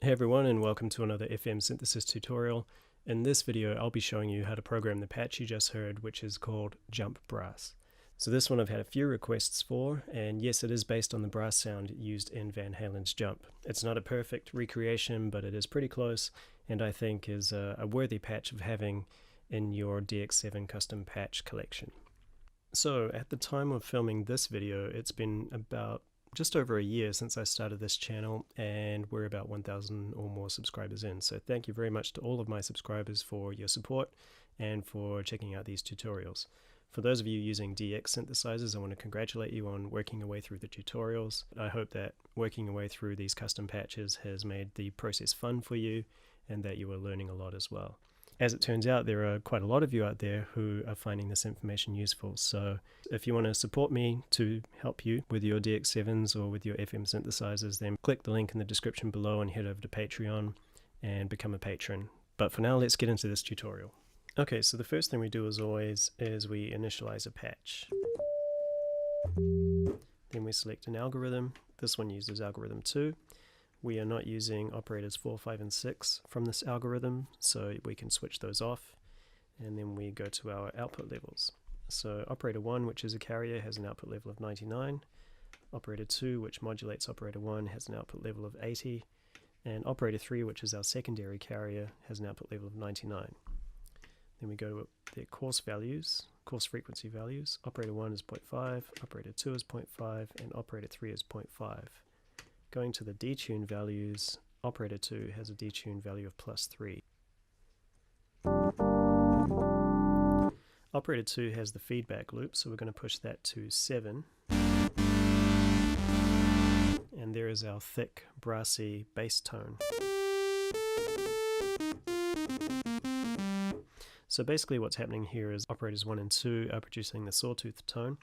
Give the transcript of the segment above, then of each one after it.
Hey everyone, and welcome to another FM synthesis tutorial. In this video I'll be showing you how to program the patch you just heard, which is called Jump Brass. So this one I've had a few requests for, and yes, it is based on the brass sound used in Van Halen's Jump. It's not a perfect recreation, but it is pretty close, and I think is a worthy patch of having in your DX7 Custom Patch collection. So at the time of filming this video, it's been about just over a year since I started this channel, and we're about 1,000 or more subscribers in. So thank you very much to all of my subscribers for your support and for checking out these tutorials. For those of you using DX synthesizers, I want to congratulate you on working your way through the tutorials. I hope that working your way through these custom patches has made the process fun for you and that you are learning a lot as well. As it turns out, there are quite a lot of you out there who are finding this information useful. So if you want to support me to help you with your DX7s or with your FM synthesizers, then click the link in the description below and head over to Patreon and become a patron. But for now, let's get into this tutorial. Okay, so the first thing we do as always is we initialize a patch. Then we select an algorithm. This one uses algorithm 2. We are not using operators 4, 5, and 6 from this algorithm, so we can switch those off. And then we go to our output levels. So operator 1, which is a carrier, has an output level of 99. Operator 2, which modulates operator 1, has an output level of 80. And operator 3, which is our secondary carrier, has an output level of 99. Then we go to their coarse values, coarse frequency values. Operator 1 is 0.5, operator 2 is 0.5, and operator 3 is 0.5. Going to the detune values, operator 2 has a detune value of +3. Operator 2 has the feedback loop, so we're going to push that to 7. And there is our thick, brassy bass tone. So basically what's happening here is operators 1 and 2 are producing the sawtooth tone.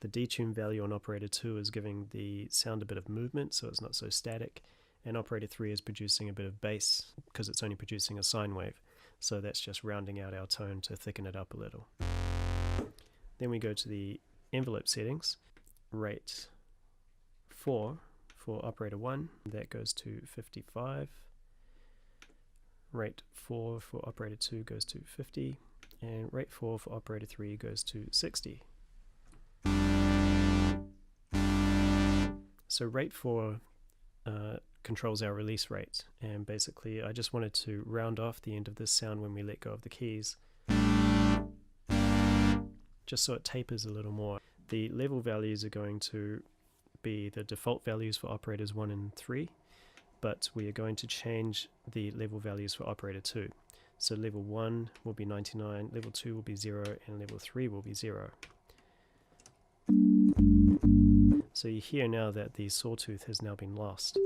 The detune value on operator 2 is giving the sound a bit of movement, so it's not so static, and operator 3 is producing a bit of bass because it's only producing a sine wave, so that's just rounding out our tone to thicken it up a little. Then we go to the envelope settings. Rate 4 for operator 1, that goes to 55. Rate 4 for operator 2 goes to 50, and rate 4 for operator 3 goes to 60. So rate 4 controls our release rate, and basically I just wanted to round off the end of this sound when we let go of the keys, just so it tapers a little more. The level values are going to be the default values for operators 1 and 3, but we are going to change the level values for operator 2. So level 1 will be 99, level 2 will be 0, and level 3 will be 0. So you hear now that the sawtooth has now been lost.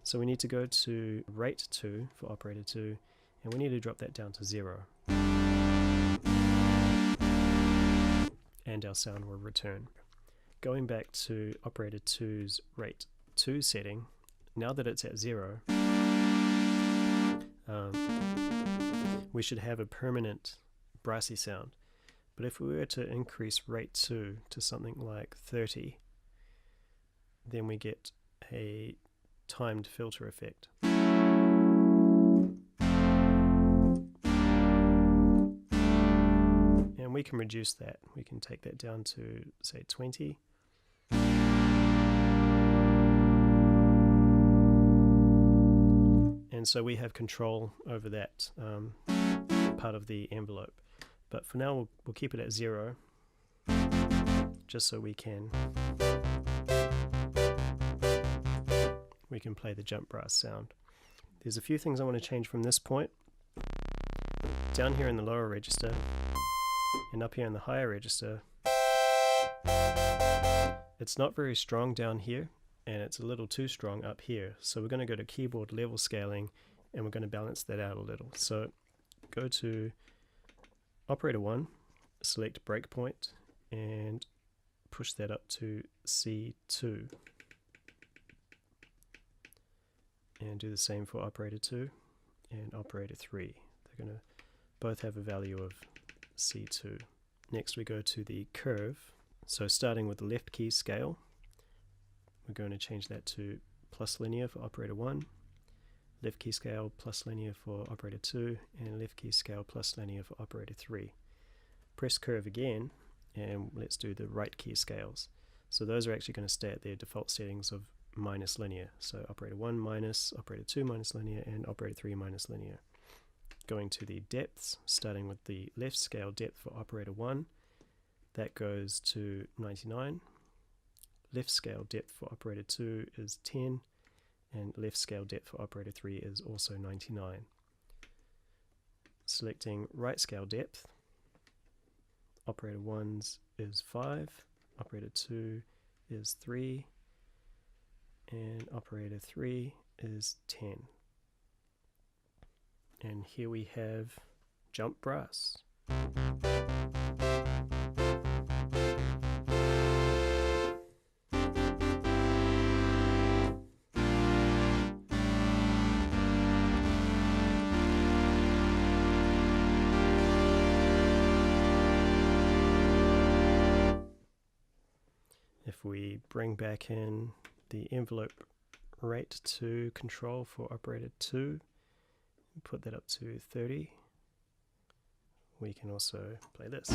So we need to go to rate 2 for operator 2, and we need to drop that down to 0. And our sound will return. Going back to operator 2's rate 2 setting, now that it's at 0, we should have a permanent brassy sound. But if we were to increase rate 2 to something like 30, then we get a timed filter effect. And we can reduce that. We can take that down to, say, 20. And so we have control over that part of the envelope. But for now, we'll keep it at 0, just so we can play the jump brass sound. There's a few things I want to change from this point. Down here in the lower register, and up here in the higher register, it's not very strong down here, and it's a little too strong up here. So we're going to go to keyboard level scaling, and we're going to balance that out a little. So go to operator 1, select breakpoint, and push that up to C2. And do the same for operator 2 and operator 3. They're going to both have a value of C2. Next we go to the curve. So starting with the left key scale, we're going to change that to plus linear for operator 1, left key scale plus linear for operator 2, and left key scale plus linear for operator 3. Press curve again, and let's do the right key scales. So those are actually going to stay at their default settings of minus linear. So operator 1 minus, operator 2 minus linear, and operator 3 minus linear. Going to the depths, starting with the left scale depth for operator 1, that goes to 99. Left scale depth for operator 2 is 10, and left scale depth for operator 3 is also 99. Selecting right scale depth, operator 1's is 5, operator 2 is 3, and operator 3 is 10. And here we have jump brass. If we bring back in the envelope rate to control for operator 2, put that up to 30, we can also play this.